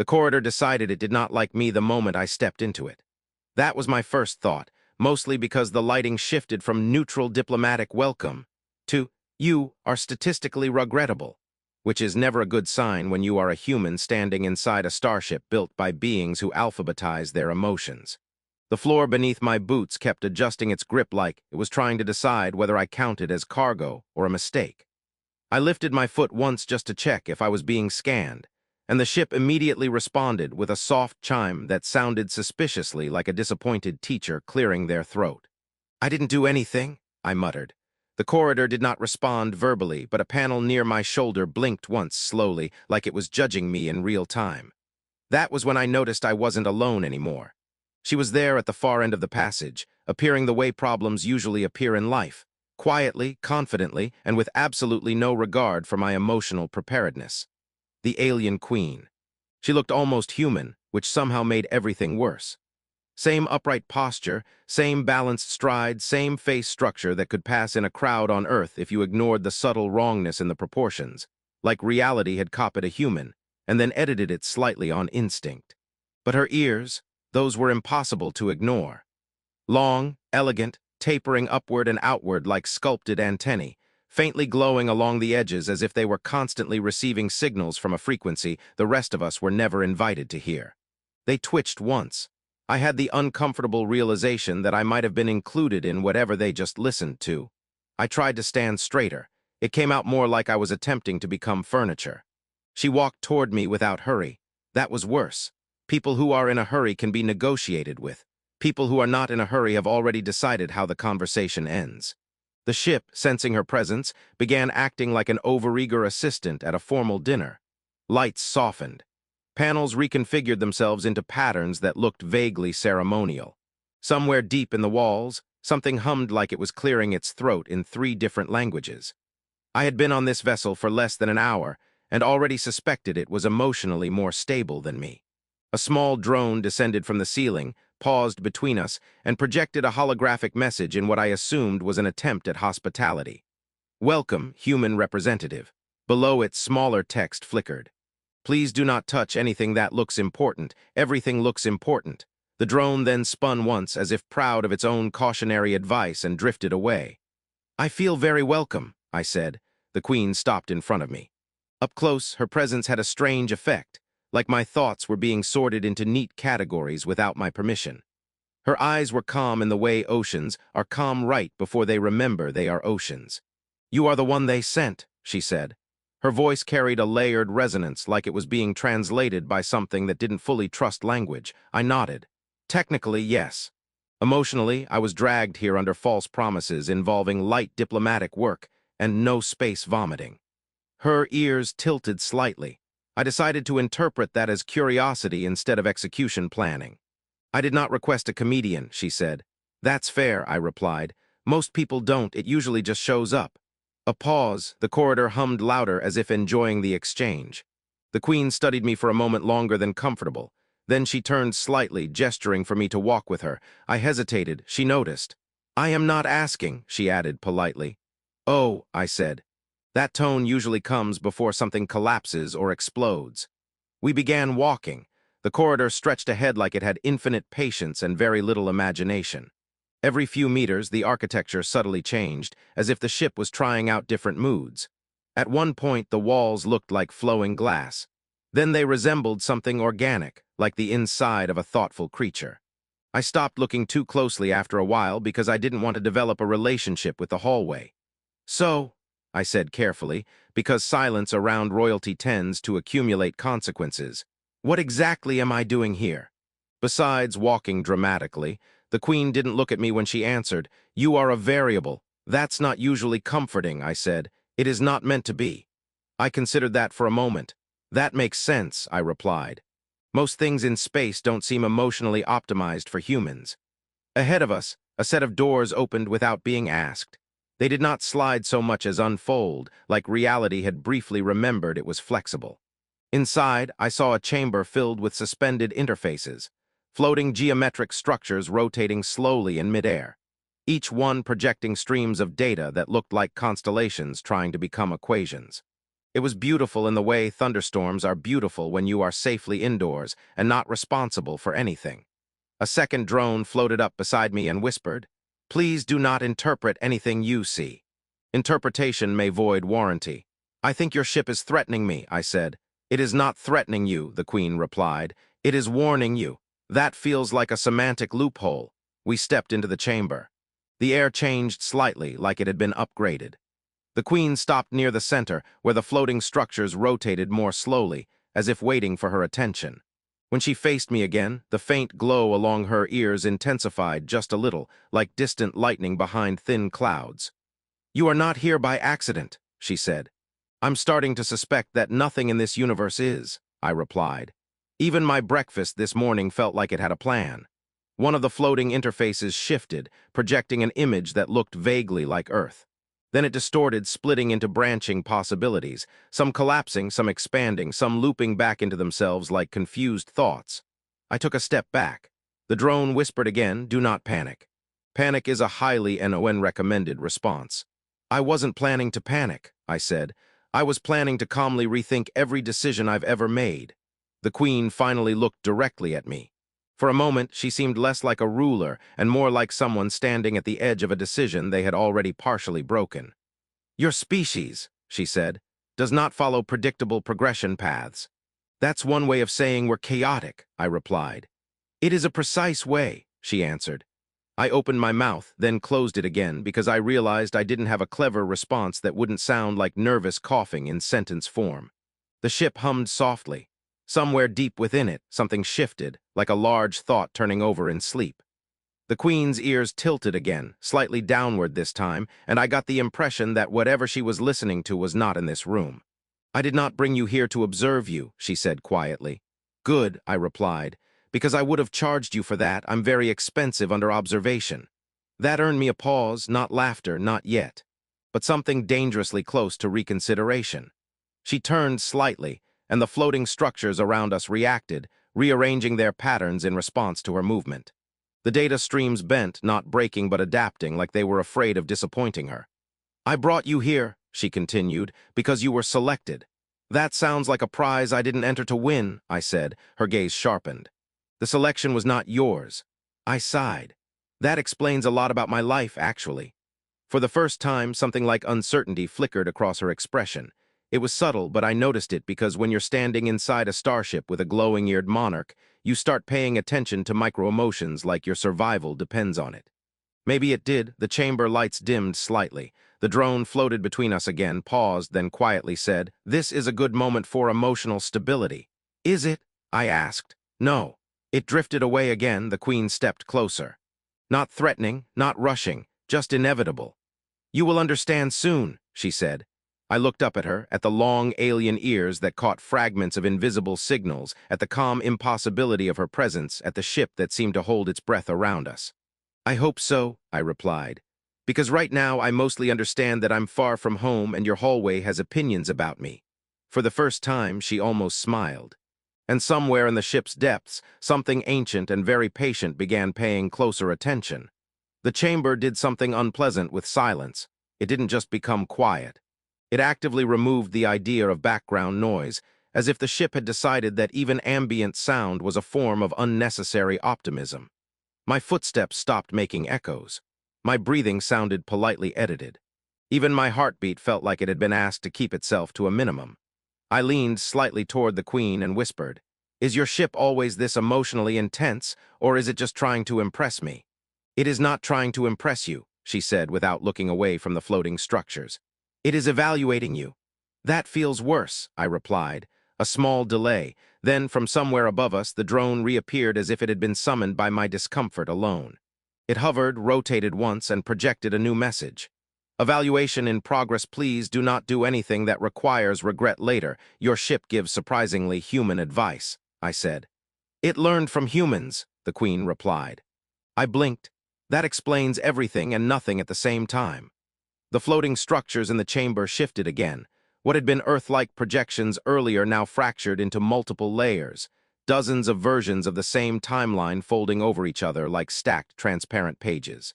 The corridor decided it did not like me the moment I stepped into it. That was my first thought, mostly because the lighting shifted from neutral diplomatic welcome to "you are statistically regrettable," which is never a good sign when you are a human standing inside a starship built by beings who alphabetize their emotions. The floor beneath my boots kept adjusting its grip like it was trying to decide whether I counted as cargo or a mistake. I lifted my foot once just to check if I was being scanned, and the ship immediately responded with a soft chime that sounded suspiciously like a disappointed teacher clearing their throat. "I didn't do anything," I muttered. The corridor did not respond verbally, but a panel near my shoulder blinked once slowly, like it was judging me in real time. That was when I noticed I wasn't alone anymore. She was there at the far end of the passage, appearing the way problems usually appear in life, quietly, confidently, and with absolutely no regard for my emotional preparedness. The alien queen. She looked almost human, which somehow made everything worse. Same upright posture, same balanced stride, same face structure that could pass in a crowd on Earth if you ignored the subtle wrongness in the proportions, like reality had copied a human, and then edited it slightly on instinct. But her ears, those were impossible to ignore. Long, elegant, tapering upward and outward like sculpted antennae, faintly glowing along the edges as if they were constantly receiving signals from a frequency the rest of us were never invited to hear. They twitched once. I had the uncomfortable realization that I might have been included in whatever they just listened to. I tried to stand straighter. It came out more like I was attempting to become furniture. She walked toward me without hurry. That was worse. People who are in a hurry can be negotiated with. People who are not in a hurry have already decided how the conversation ends. The ship, sensing her presence, began acting like an overeager assistant at a formal dinner. Lights softened. Panels reconfigured themselves into patterns that looked vaguely ceremonial. Somewhere deep in the walls, something hummed like it was clearing its throat in 3 different languages. I had been on this vessel for less than an hour, and already suspected it was emotionally more stable than me. A small drone descended from the ceiling, paused between us, and projected a holographic message in what I assumed was an attempt at hospitality. "Welcome, human representative." Below it, smaller text flickered. "Please do not touch anything that looks important. Everything looks important." The drone then spun once, as if proud of its own cautionary advice, and drifted away. "I feel very welcome," I said. The queen stopped in front of me. Up close, her presence had a strange effect, like my thoughts were being sorted into neat categories without my permission. Her eyes were calm in the way oceans are calm right before they remember they are oceans. "You are the one they sent," she said. Her voice carried a layered resonance, like it was being translated by something that didn't fully trust language. I nodded. "Technically, yes. Emotionally, I was dragged here under false promises involving light diplomatic work and no space vomiting." Her ears tilted slightly. I decided to interpret that as curiosity instead of execution planning. "I did not request a comedian," she said. "That's fair," I replied. "Most people don't, it usually just shows up." A pause, the corridor hummed louder as if enjoying the exchange. The queen studied me for a moment longer than comfortable. Then she turned slightly, gesturing for me to walk with her. I hesitated. She noticed. "I am not asking," she added politely. "Oh," I said. That tone usually comes before something collapses or explodes. We began walking. The corridor stretched ahead like it had infinite patience and very little imagination. Every few meters, the architecture subtly changed, as if the ship was trying out different moods. At one point, the walls looked like flowing glass. Then they resembled something organic, like the inside of a thoughtful creature. I stopped looking too closely after a while because I didn't want to develop a relationship with the hallway. "So," I said carefully, because silence around royalty tends to accumulate consequences, "what exactly am I doing here?" Besides walking dramatically, the queen didn't look at me when she answered. "You are a variable. That's not usually comforting," I said. "It is not meant to be." I considered that for a moment. "That makes sense," I replied. "Most things in space don't seem emotionally optimized for humans." Ahead of us, a set of doors opened without being asked. They did not slide so much as unfold, like reality had briefly remembered it was flexible. Inside, I saw a chamber filled with suspended interfaces, floating geometric structures rotating slowly in midair, each one projecting streams of data that looked like constellations trying to become equations. It was beautiful in the way thunderstorms are beautiful when you are safely indoors and not responsible for anything. A second drone floated up beside me and whispered, "Please do not interpret anything you see. Interpretation may void warranty." "I think your ship is threatening me," I said. "It is not threatening you," the Queen replied. "It is warning you." That feels like a semantic loophole. We stepped into the chamber. The air changed slightly, like it had been upgraded. The Queen stopped near the center, where the floating structures rotated more slowly, as if waiting for her attention. When she faced me again, the faint glow along her ears intensified just a little, like distant lightning behind thin clouds. "You are not here by accident," she said. "I'm starting to suspect that nothing in this universe is," I replied. Even my breakfast this morning felt like it had a plan. One of the floating interfaces shifted, projecting an image that looked vaguely like Earth. Then it distorted, splitting into branching possibilities, some collapsing, some expanding, some looping back into themselves like confused thoughts. I took a step back. The drone whispered again, "Do not panic." Panic is a highly and unrecommended response. "I wasn't planning to panic," I said. "I was planning to calmly rethink every decision I've ever made." The Queen finally looked directly at me. For a moment, she seemed less like a ruler and more like someone standing at the edge of a decision they had already partially broken. "Your species," she said, "does not follow predictable progression paths." "That's one way of saying we're chaotic," I replied. "It is a precise way," she answered. I opened my mouth, then closed it again because I realized I didn't have a clever response that wouldn't sound like nervous coughing in sentence form. The ship hummed softly. Somewhere deep within it, something shifted, like a large thought turning over in sleep. The Queen's ears tilted again, slightly downward this time, and I got the impression that whatever she was listening to was not in this room. "I did not bring you here to observe you," she said quietly. "Good," I replied, "because I would have charged you for that. I'm very expensive under observation." That earned me a pause, not laughter, not yet, but something dangerously close to reconsideration. She turned slightly, and the floating structures around us reacted, rearranging their patterns in response to her movement. The data streams bent, not breaking but adapting, like they were afraid of disappointing her. "I brought you here," she continued, "because you were selected." "That sounds like a prize I didn't enter to win," I said, her gaze sharpened. "The selection was not yours." I sighed. "That explains a lot about my life, actually." For the first time, something like uncertainty flickered across her expression. It was subtle, but I noticed it because when you're standing inside a starship with a glowing-eared monarch, you start paying attention to micro-emotions like your survival depends on it. Maybe it did. The chamber lights dimmed slightly. The drone floated between us again, paused, then quietly said, "This is a good moment for emotional stability." "Is it?" I asked. "No." It drifted away again. The Queen stepped closer. "Not threatening, not rushing, just inevitable." "You will understand soon," she said. I looked up at her, at the long alien ears that caught fragments of invisible signals, at the calm impossibility of her presence, at the ship that seemed to hold its breath around us. "I hope so," I replied. "Because right now I mostly understand that I'm far from home and your hallway has opinions about me." For the first time, she almost smiled. And somewhere in the ship's depths, something ancient and very patient began paying closer attention. The chamber did something unpleasant with silence. It didn't just become quiet. It actively removed the idea of background noise, as if the ship had decided that even ambient sound was a form of unnecessary optimism. My footsteps stopped making echoes. My breathing sounded politely edited. Even my heartbeat felt like it had been asked to keep itself to a minimum. I leaned slightly toward the Queen and whispered, "Is your ship always this emotionally intense, or is it just trying to impress me?" "It is not trying to impress you," she said without looking away from the floating structures. "It is evaluating you." "That feels worse," I replied. A small delay. Then, from somewhere above us, the drone reappeared as if it had been summoned by my discomfort alone. It hovered, rotated once, and projected a new message. "Evaluation in progress. Please do not do anything that requires regret later. Your ship gives surprisingly human advice," I said. "It learned from humans," the Queen replied. I blinked. That explains everything and nothing at the same time. The floating structures in the chamber shifted again. What had been Earth-like projections earlier now fractured into multiple layers, dozens of versions of the same timeline folding over each other like stacked transparent pages.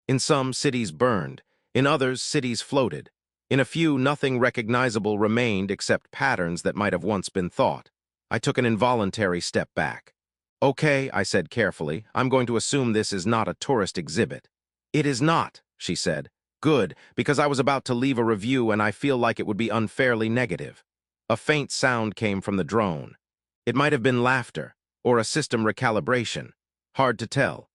In some, cities burned. In others, cities floated. In a few, nothing recognizable remained except patterns that might have once been thought. I took an involuntary step back. Okay, I said carefully, I'm going to assume this is not a tourist exhibit. It is not, she said. Good, because I was about to leave a review and I feel like it would be unfairly negative. A faint sound came from the drone. It might have been laughter, or a system recalibration. Hard to tell.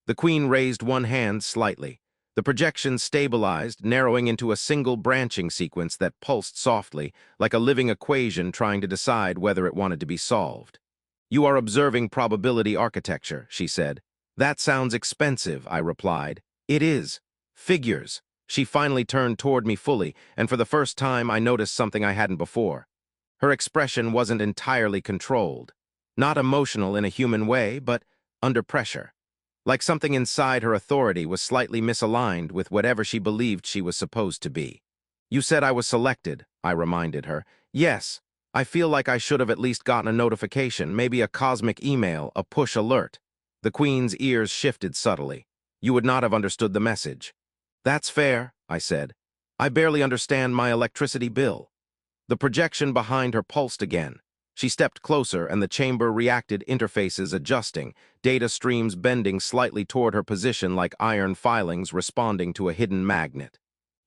The Queen raised one hand slightly. The projection stabilized, narrowing into a single branching sequence that pulsed softly, like a living equation trying to decide whether it wanted to be solved. You are observing probability architecture, she said. That sounds expensive, I replied. It is. Figures. She finally turned toward me fully, and for the first time I noticed something I hadn't before. Her expression wasn't entirely controlled. Not emotional in a human way, but under pressure. Like something inside her authority was slightly misaligned with whatever she believed she was supposed to be. You said I was selected, I reminded her. Yes, I feel like I should have at least gotten a notification, maybe a cosmic email, a push alert. The Queen's ears shifted subtly. You would not have understood the message. That's fair, I said. I barely understand my electricity bill. The projection behind her pulsed again. She stepped closer and the chamber reacted, interfaces adjusting, data streams bending slightly toward her position like iron filings responding to a hidden magnet.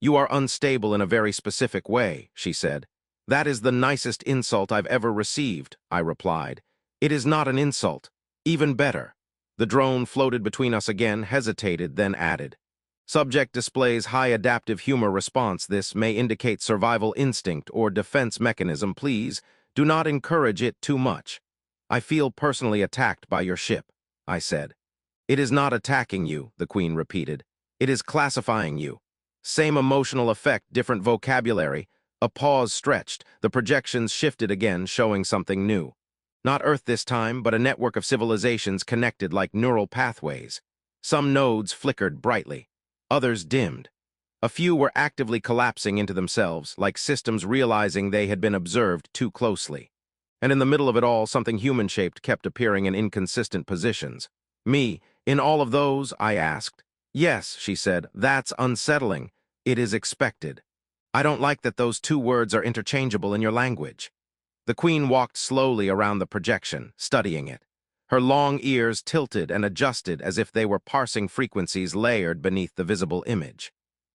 You are unstable in a very specific way, she said. That is the nicest insult I've ever received, I replied. It is not an insult. Even better. The drone floated between us again, hesitated, then added. Subject displays high adaptive humor response. This may indicate survival instinct or defense mechanism. Please do not encourage it too much. I feel personally attacked by your ship, I said. It is not attacking you, the Queen repeated. It is classifying you. Same emotional effect, different vocabulary. A pause stretched. The projections shifted again, showing something new. Not Earth this time, but a network of civilizations connected like neural pathways. Some nodes flickered brightly. Others dimmed. A few were actively collapsing into themselves, like systems realizing they had been observed too closely. And in the middle of it all, something human-shaped kept appearing in inconsistent positions. Me, in all of those, I asked. Yes, she said, that's unsettling. It is expected. I don't like that those two words are interchangeable in your language. The Queen walked slowly around the projection, studying it. Her long ears tilted and adjusted as if they were parsing frequencies layered beneath the visible image.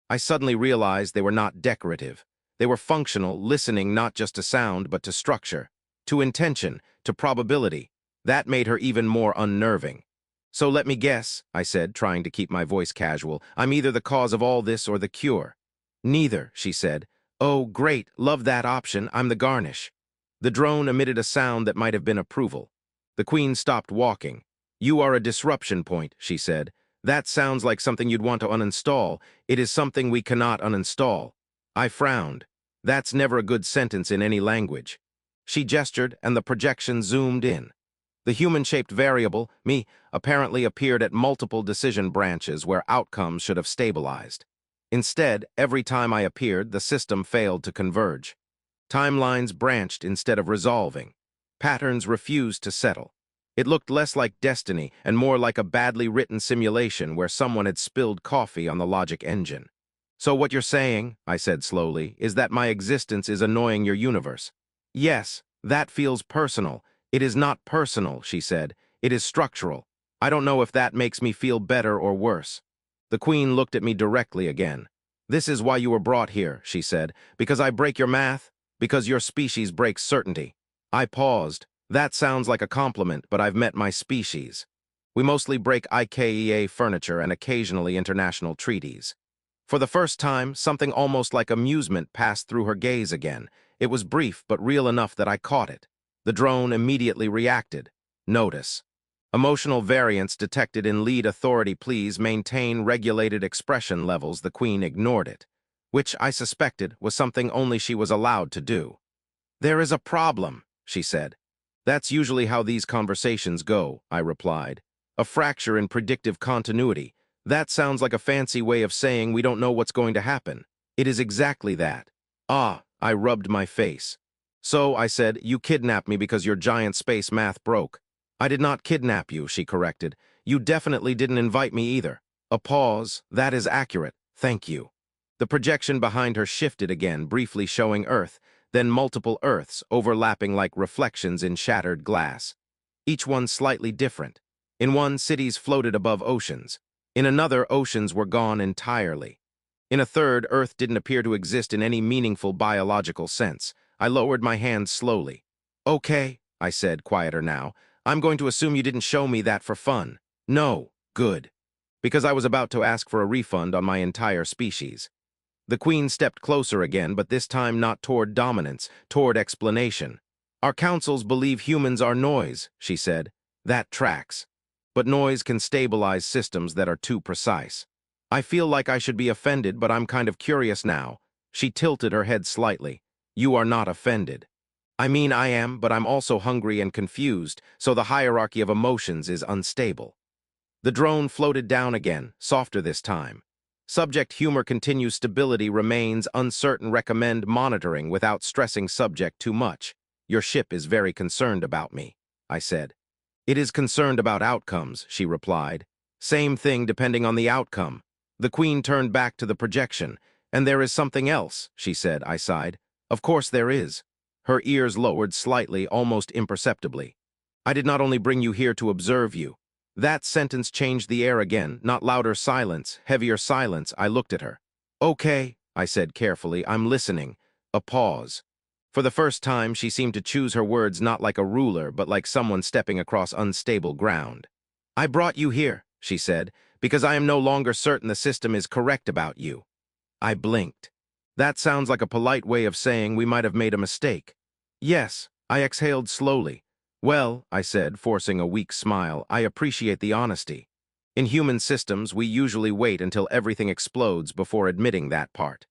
I suddenly realized they were not decorative. They were functional, listening not just to sound but to structure, to intention, to probability. That made her even more unnerving. So let me guess, I said, trying to keep my voice casual. I'm either the cause of all this or the cure. Neither, she said. Oh, great, love that option, I'm the garnish. The drone emitted a sound that might have been approval. The Queen stopped walking. You are a disruption point, she said. That sounds like something you'd want to uninstall. It is something we cannot uninstall. I frowned. That's never a good sentence in any language. She gestured, and the projection zoomed in. The human-shaped variable, me, apparently appeared at multiple decision branches where outcomes should have stabilized. Instead, every time I appeared, the system failed to converge. Timelines branched instead of resolving. Patterns refused to settle. It looked less like destiny and more like a badly written simulation where someone had spilled coffee on the logic engine. So what you're saying, I said slowly, is that my existence is annoying your universe. Yes, that feels personal. It is not personal, she said. It is structural. I don't know if that makes me feel better or worse. The Queen looked at me directly again. This is why you were brought here, she said. Because I break your math? Because your species breaks certainty. I paused. That sounds like a compliment, but I've met my species. We mostly break IKEA furniture and occasionally international treaties. For the first time, something almost like amusement passed through her gaze again. It was brief, but real enough that I caught it. The drone immediately reacted. Notice. Emotional variance detected in lead authority. Please maintain regulated expression levels. The Queen ignored it, which I suspected was something only she was allowed to do. There is a problem, she said. That's usually how these conversations go, I replied. A fracture in predictive continuity. That sounds like a fancy way of saying we don't know what's going to happen. It is exactly that. Ah, I rubbed my face. So, I said, you kidnapped me because your giant space math broke. I did not kidnap you, she corrected. You definitely didn't invite me either. A pause. That is accurate. Thank you. The projection behind her shifted again, briefly showing Earth, then multiple Earths overlapping like reflections in shattered glass. Each one slightly different. In one, cities floated above oceans. In another, oceans were gone entirely. In a third, Earth didn't appear to exist in any meaningful biological sense. I lowered my hand slowly. "Okay," I said, quieter now. "I'm going to assume you didn't show me that for fun." "No." "Good." Because I was about to ask for a refund on my entire species. The Queen stepped closer again, but this time not toward dominance, toward explanation. "Our councils believe humans are noise," she said. "That tracks. But noise can stabilize systems that are too precise. I feel like I should be offended, but I'm kind of curious now." She tilted her head slightly. "You are not offended." "I mean, I am, but I'm also hungry and confused, so the hierarchy of emotions is unstable." The drone floated down again, softer this time. "Subject humor continues, stability remains uncertain, recommend monitoring without stressing subject too much. Your ship is very concerned about me," I said. "It is concerned about outcomes," she replied. "Same thing depending on the outcome." The Queen turned back to the projection. "And there is something else," she said. I sighed. "Of course there is." Her ears lowered slightly, almost imperceptibly. "I did not only bring you here to observe you." That sentence changed the air again, not louder silence, heavier silence. I looked at her. "Okay," I said carefully, "I'm listening." A pause. For the first time, she seemed to choose her words not like a ruler, but like someone stepping across unstable ground. "I brought you here," she said, "because I am no longer certain the system is correct about you." I blinked. "That sounds like a polite way of saying we might have made a mistake." "Yes," I exhaled slowly. "Well," I said, forcing a weak smile, "I appreciate the honesty. In human systems, we usually wait until everything explodes before admitting that part."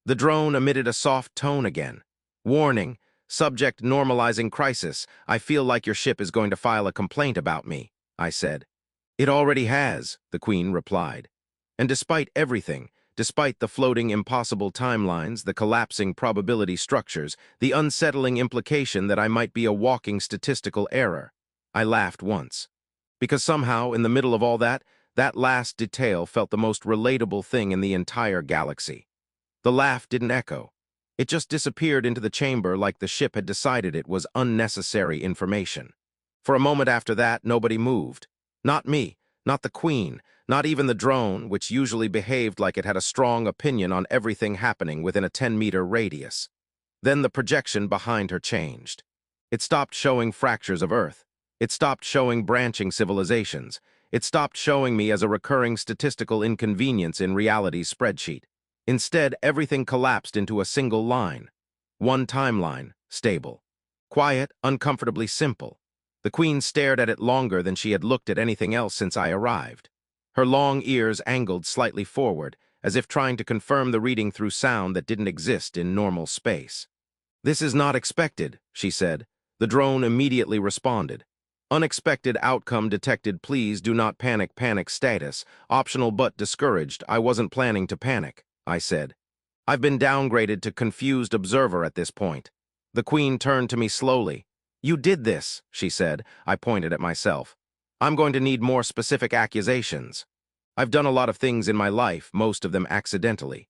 The drone emitted a soft tone again. "Warning, subject normalizing crisis. I feel like your ship is going to file a complaint about me," I said. "It already has," the Queen replied. "And despite everything, despite the floating impossible timelines, the collapsing probability structures, the unsettling implication that I might be a walking statistical error." I laughed once. Because somehow, in the middle of all that, that last detail felt the most relatable thing in the entire galaxy. The laugh didn't echo. It just disappeared into the chamber like the ship had decided it was unnecessary information. For a moment after that, nobody moved. Not me, not the Queen, not even the drone, which usually behaved like it had a strong opinion on everything happening within a 10-meter radius. Then the projection behind her changed. It stopped showing fractures of Earth. It stopped showing branching civilizations. It stopped showing me as a recurring statistical inconvenience in reality's spreadsheet. Instead, everything collapsed into a single line. One timeline, stable. Quiet, uncomfortably simple. The Queen stared at it longer than she had looked at anything else since I arrived. Her long ears angled slightly forward, as if trying to confirm the reading through sound that didn't exist in normal space. "This is not expected," she said. The drone immediately responded. "Unexpected outcome detected. Please do not panic. Panic status. Optional but discouraged. I wasn't planning to panic," I said. "I've been downgraded to confused observer at this point." The Queen turned to me slowly. "You did this," she said. I pointed at myself. "I'm going to need more specific accusations. I've done a lot of things in my life, most of them accidentally."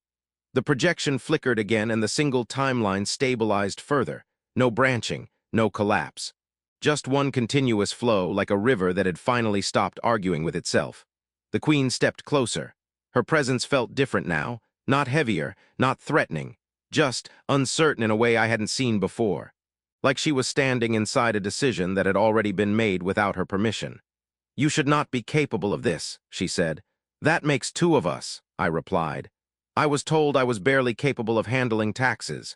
The projection flickered again and the single timeline stabilized further. No branching, no collapse. Just one continuous flow, like a river that had finally stopped arguing with itself. The Queen stepped closer. Her presence felt different now, not heavier, not threatening, just uncertain in a way I hadn't seen before. Like she was standing inside a decision that had already been made without her permission. "You should not be capable of this," she said. "That makes two of us," I replied. "I was told I was barely capable of handling taxes."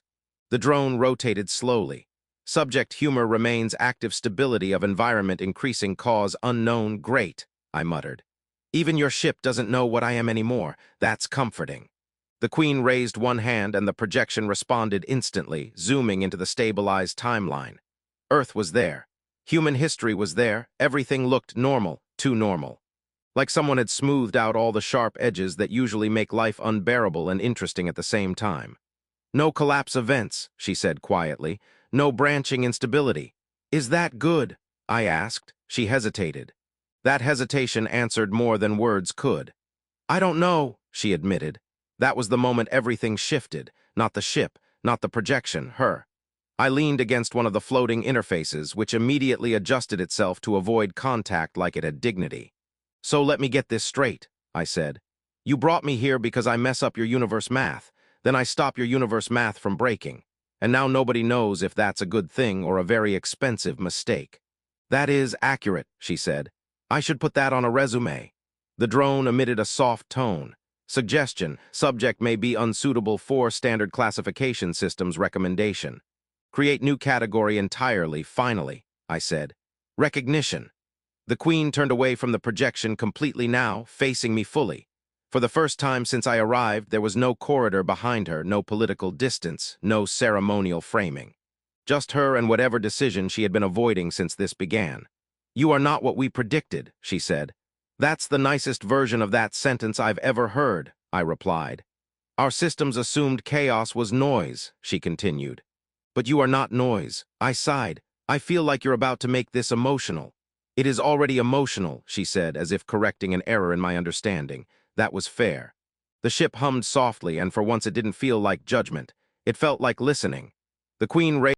The drone rotated slowly. "Subject humor remains, active stability of environment increasing, cause unknown, great," I muttered. "Even your ship doesn't know what I am anymore. That's comforting." The Queen raised one hand and the projection responded instantly, zooming into the stabilized timeline. Earth was there. Human history was there. Everything looked normal, too normal. Like someone had smoothed out all the sharp edges that usually make life unbearable and interesting at the same time. "No collapse events," she said quietly. "No branching instability." "Is that good?" I asked. She hesitated. That hesitation answered more than words could. "I don't know," she admitted. That was the moment everything shifted, not the ship, not the projection, her. I leaned against one of the floating interfaces, which immediately adjusted itself to avoid contact like it had dignity. So let me get this straight, I said. You brought me here because I mess up your universe math, then I stop your universe math from breaking. And now nobody knows if that's a good thing or a very expensive mistake. That is accurate, she said. I should put that on a resume. The drone emitted a soft tone. Suggestion, subject may be unsuitable for standard classification systems recommendation. Create new category entirely, finally, I said. Recognition. The Queen turned away from the projection completely now, facing me fully. For the first time since I arrived, there was no corridor behind her, no political distance, no ceremonial framing. Just her and whatever decision she had been avoiding since this began. You are not what we predicted, she said. That's the nicest version of that sentence I've ever heard, I replied. Our systems assumed chaos was noise, she continued. But you are not noise, I sighed. I feel like you're about to make this emotional. It is already emotional, she said, as if correcting an error in my understanding. That was fair. The ship hummed softly, and for once it didn't feel like judgment. It felt like listening. The Queen raised